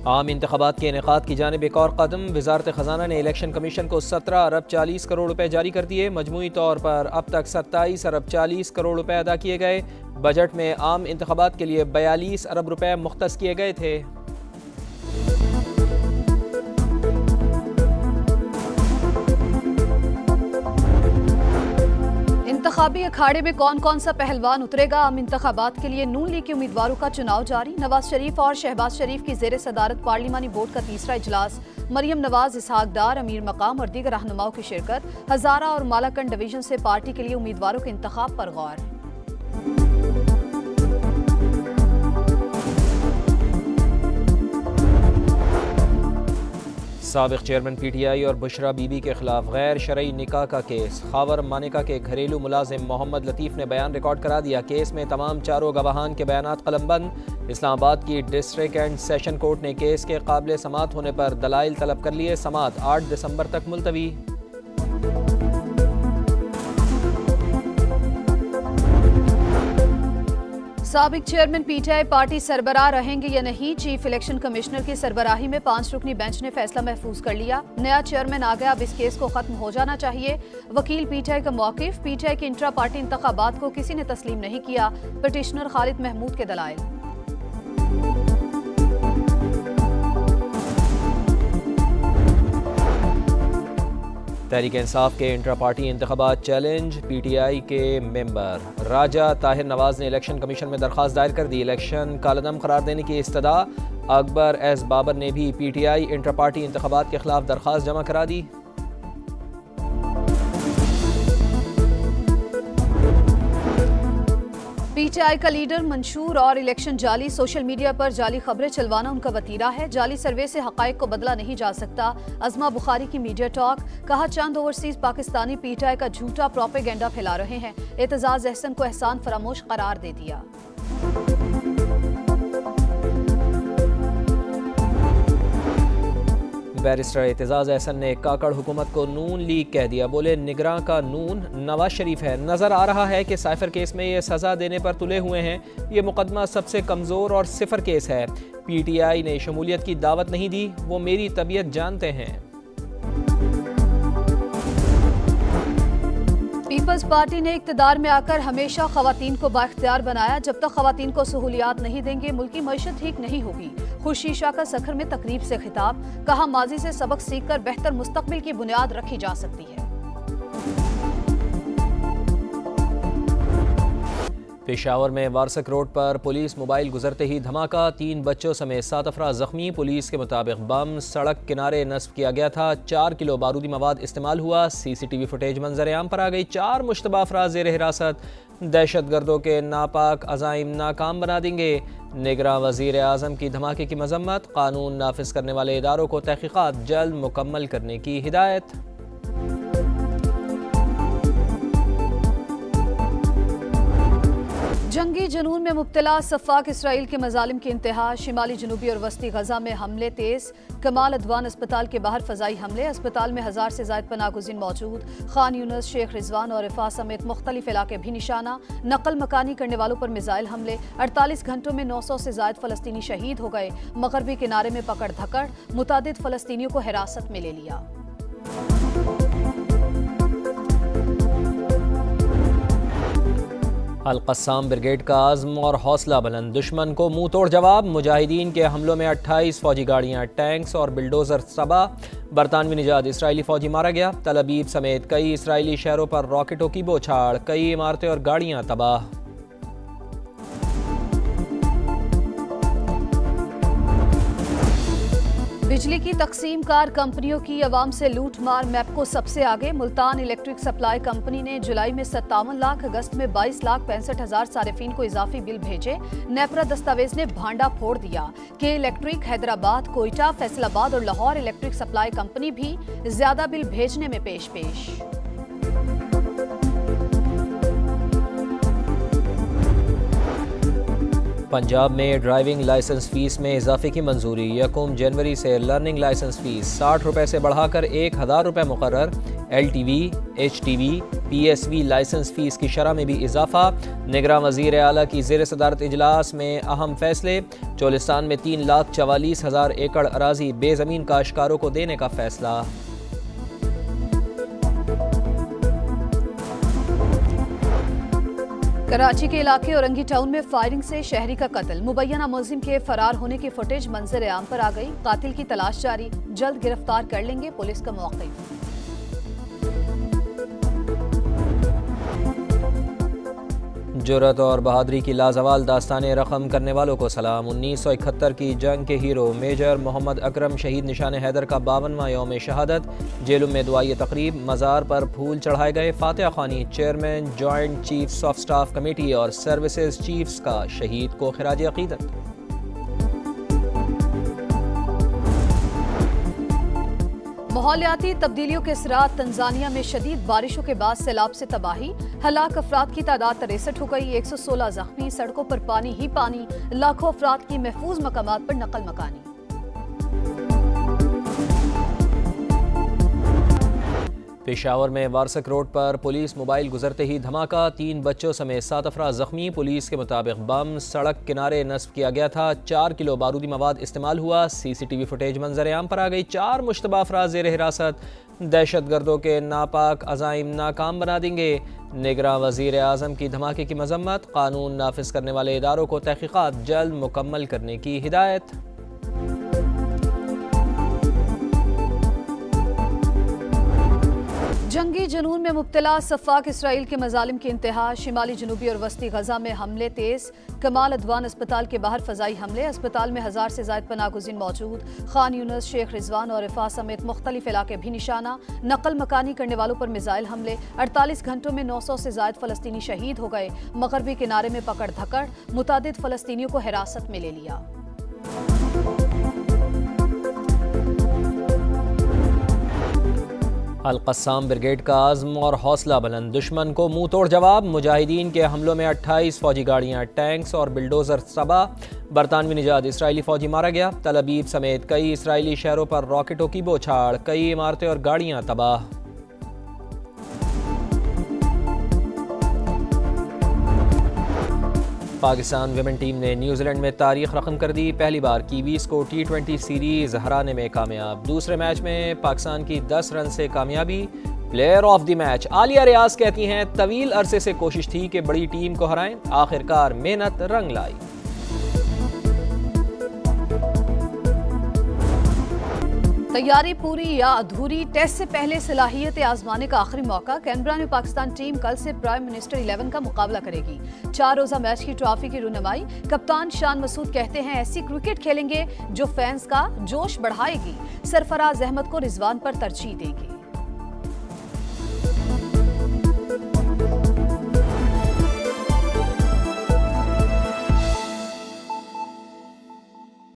आम इंतखाबात के इनेकाद की जानिब एक और कदम। वजारत ख़जाना ने इलेक्शन कमीशन को 17 अरब 40 करोड़ रुपए जारी कर दिए। मजमूई तौर पर अब तक 27 अरब 40 करोड़ रुपए अदा किए गए। बजट में आम इंतखाबात के लिए 42 अरब रुपए मुख्तस किए गए थे। इंतखाबी अखाड़े में कौन कौन सा पहलवान उतरेगा? आम इंतखाबात के लिए नून लीग के उम्मीदवारों का चुनाव जारी। नवाज शरीफ और शहबाज शरीफ की जेर सदारत पार्लिमानी बोर्ड का तीसरा इजलास। मरियम नवाज, इसहाक डार, अमीर मकाम और दीगर रहनुमाओं की शिरकत। हजारा और मालाकंड डिवीजन से पार्टी के लिए उम्मीदवारों के इंतखाब पर गौर। साबिक चेयरमैन PTI और बुशरा बीबी के खिलाफ गैर शरई निकाह का केस। खावर मानिका के घरेलू मुलाजिम मोहम्मद लतीफ़ ने बयान रिकॉर्ड करा दिया। केस में तमाम चारों गवाहान के बयानात कलमबंद। इस्लामाबाद की डिस्ट्रिक्ट एंड सेशन कोर्ट ने केस के काबिल समात होने पर दलाइल तलब कर लिए। समात 8 दिसंबर तक मुलतवी। साबिक चेयरमैन PTI पार्टी सरबराह रहेंगे या नहीं? चीफ इलेक्शन कमिश्नर की सरबराही में 5 रुकनी बेंच ने फैसला महफूज कर लिया। नया चेयरमैन आ गया, अब इस केस को खत्म हो जाना चाहिए। वकील PTI का मौकिफ। PTI के इंट्रा पार्टी इंतखाबात को किसी ने तस्लीम नहीं किया। पिटिशनर खालिद महमूद के दलाइल। तहरीक इंसाफ के इंट्रा पार्टी इंतखाबात चैलेंज। PTI के मेंबर राजा ताहिर नवाज ने इलेक्शन कमीशन में दरख्वास्त दायर कर दी। इलेक्शन कालदम करार देने की इस्तदा। अकबर एस बाबर ने भी PTI इंट्रा पार्टी इंतखाबात के खिलाफ दरख्वास्त जमा करा दी। PTI का लीडर मंशूर और इलेक्शन जाली। सोशल मीडिया पर जाली खबरें चलवाना उनका वतीरा है। जाली सर्वे से हकायक को बदला नहीं जा सकता। अज़मा बुखारी की मीडिया टॉक। कहा, चंद ओवरसीज पाकिस्तानी PTI का झूठा प्रोपेगेंडा फैला रहे हैं। एतजाज अहसन को एहसान फरामोश करार दे दिया। बैरिस्टर एतजाज अहसन ने काकड़ हुकूमत को नून लीग कह दिया। बोले, निगरां का नून नवाज शरीफ है। नजर आ रहा है कि साइफर केस में ये सजा देने पर तुले हुए हैं। ये मुकदमा सबसे कमजोर और सिफर केस है। PTI ने शमूलियत की दावत नहीं दी। वो मेरी तबीयत जानते हैं। पीपल्स पार्टी ने इक्तदार में आकर हमेशा खवातीन को बाइख्तियार बनाया। जब तक खवातीन को सहूलियात नहीं देंगे मुल्की मईशत ठीक नहीं होगी। खुर्शीशा का सखर में तकरीब से खिताब। कहा, माजी से सबक सीखकर बेहतर मुस्तकबिल की बुनियाद रखी जा सकती है। पेशावर में वारसक रोड पर पुलिस मोबाइल गुजरते ही धमाका। 3 बच्चों समेत 7 अफराद जख्मी। पुलिस के मुताबिक बम सड़क किनारे नस्ब किया गया था। 4 किलो बारूदी मवाद इस्तेमाल हुआ। CCTV फुटेज मंजर आम पर आ गई। 4 मुश्तबा अफराद ज़ेर हिरासत। दहशतगर्दों के नापाक अज़ाइम नाकाम बना देंगे। निगरां वज़ीर आज़म की धमाके की मजम्मत। कानून नाफिज करने वाले इदारों को तहकीकात जल्द मुकम्मल करने की हिदायत। जंगी जुनून में मुब्तला सफ़ाक इसराइल के मजालिम की इंतहा। शिमाली जनूबी और वस्ती गजा में हमले तेज। कमाल अदवान अस्पताल के बाहर फजाई हमले। अस्पताल में 1000 से ज़ायद पनागुज़ीन मौजूद। खान यूनस, शेख रिजवान और रिफा समेत मुख्तलिफ इलाके भी निशाना। नकल मकानी करने वालों पर मिसाइल हमले। 48 घंटों में 900 से ज़ायद फ़लस्तीनी शहीद हो गए। मगरबी किनारे में पकड़ धकड़। मुतादिद फ़लस्तीनियों को हिरासत में ले लिया। अल-क़स्साम ब्रिगेड का आज़म और हौसला बुलंद। दुश्मन को मुंह तोड़ जवाब। मुजाहिदीन के हमलों में 28 फौजी गाड़ियाँ, टैंक्स और बिल्डोजर तबाह। बरतानवी निजात इसराइली फौजी मारा गया। तल अबीब समेत कई इसराइली शहरों पर रॉकेटों की बौछार। कई इमारतें और गाड़ियाँ तबाह। बिजली की तकसीम कार कंपनियों की अवाम से लूट मार। मैपको सबसे आगे। मुल्तान इलेक्ट्रिक सप्लाई कंपनी ने जुलाई में 57 लाख, अगस्त में 22,65,000 सारिफीन को इजाफी बिल भेजे। नेपरा दस्तावेज ने भांडा फोड़ दिया। के इलेक्ट्रिक, हैदराबाद, कोयटा, फैसलाबाद और लाहौर इलेक्ट्रिक सप्लाई कंपनी भी ज्यादा बिल भेजने में पेश। पंजाब में ड्राइविंग लाइसेंस फीस में इजाफे की मंजूरी। 1 जनवरी से लर्निंग लाइसेंस फीस 60 रुपये से बढ़ाकर 1000 रुपये मुकर्रर। LTV, HTV, PSV licence fees की शरह में भी इजाफा। निगरान वज़ीर आला की ज़ेर सदारत इजलास में अहम फैसले। चोलिस्तान में 3,44,000 एकड़ अराजी बेज़मीन काश्तकारों को देने का फैसला। कराची के इलाके औरंगी टाउन में फायरिंग से शहरी का कत्ल। मुबैना मुलजिम के फरार होने की फुटेज मंजर आम पर आ गई। कातिल की तलाश जारी, जल्द गिरफ्तार कर लेंगे पुलिस का मौक़िफ़। जुर्रत और बहादुरी की लाजवाल दास्तानें रकम करने वालों को सलाम। 1971 की जंग के हीरो मेजर मोहम्मद अकरम शहीद निशान हैदर का 52वां यौम शहादत। जेलों में दुआई तकरीब, मज़ार पर फूल चढ़ाए गए। फातिहा खानी, chairman joint chiefs of staff committee और सर्विसेज चीफ्स का शहीद को खिराज अकीदत। माहौलियाती तब्दीलियों के असरात। तंजानिया में शदीद बारिशों के बाद सैलाब से तबाही। हलाक अफराद की तादाद 63 हो गई। 116 जख्मी। सड़कों पर पानी ही पानी। लाखों अफराद की महफूज मकामात पर नकल मकानी। पेशावर में वारसक रोड पर पुलिस मोबाइल गुजरते ही धमाका। 3 बच्चों समेत 7 अफराद जख्मी। पुलिस के मुताबिक बम सड़क किनारे नस्ब किया गया था। 4 किलो बारूदी मवाद इस्तेमाल हुआ। CCTV फुटेज मंजर आम पर आ गई। 4 मुश्तबा अफराद ज़ेर हिरासत। दहशतगर्दों के नापाक अज़ाइम नाकाम बना देंगे। निगरान वज़ीर आज़म की धमाके की मजम्मत। कानून नाफिज करने वाले इदारों को तहकीकात जल्द मुकम्मल करने की हिदायत। जंगी जुनून में मुब्तला सफ़ाक इसराइल के मजालिम की इंतहा। शिमाली जनूबी और वस्ती गजा में हमले तेज। कमाल अदवान अस्पताल के बाहर फ़ज़ाई हमले। अस्पताल में 1000 से ज़ायद पनाहगुज़ीन मौजूद। खान यूनुस, शेख रिजवान और रिफा समेत मुख्तलिफ इलाके भी निशाना। नकल मकानी करने वालों पर मिसाइल हमले। 48 घंटों में 900 से ज़ायद फ़लस्तीनी शहीद हो गए। मगरबी किनारे में पकड़ धकड़। मुतादिद फ़लस्तीनियों को हिरासत में ले लिया। अल-क़स्साम ब्रिगेड का आज़म और हौसला बुलंद। दुश्मन को मुंह तोड़ जवाब। मुजाहिदीन के हमलों में 28 फौजी गाड़ियाँ, टैंक्स और बिल्डोजर तबाह। बरतानवी निजात इसराइली फौजी मारा गया। तल अबीब समेत कई इसराइली शहरों पर रॉकेटों की बौछार। कई इमारतें और गाड़ियाँ तबाह। पाकिस्तान विमेन टीम ने न्यूजीलैंड में तारीख रकम कर दी। पहली बार कीवीज को T20 सीरीज हराने में कामयाब। दूसरे मैच में पाकिस्तान की 10 रन से कामयाबी। Player of the match Aliya Riaz कहती हैं, तवील अरसे से कोशिश थी कि बड़ी टीम को हराएं, आखिरकार मेहनत रंग लाई। तैयारी पूरी या अधूरी। टेस्ट से पहले सलाहियत आजमाने का आखिरी मौका। कैनबरा में पाकिस्तान टीम कल से प्राइम मिनिस्टर 11 का मुकाबला करेगी। 4 रोजा मैच की ट्रॉफी की रुनमाई। कप्तान शान मसूद कहते हैं, ऐसी क्रिकेट खेलेंगे जो फैंस का जोश बढ़ाएगी। सरफराज अहमद को रिजवान पर तरजीह देंगे।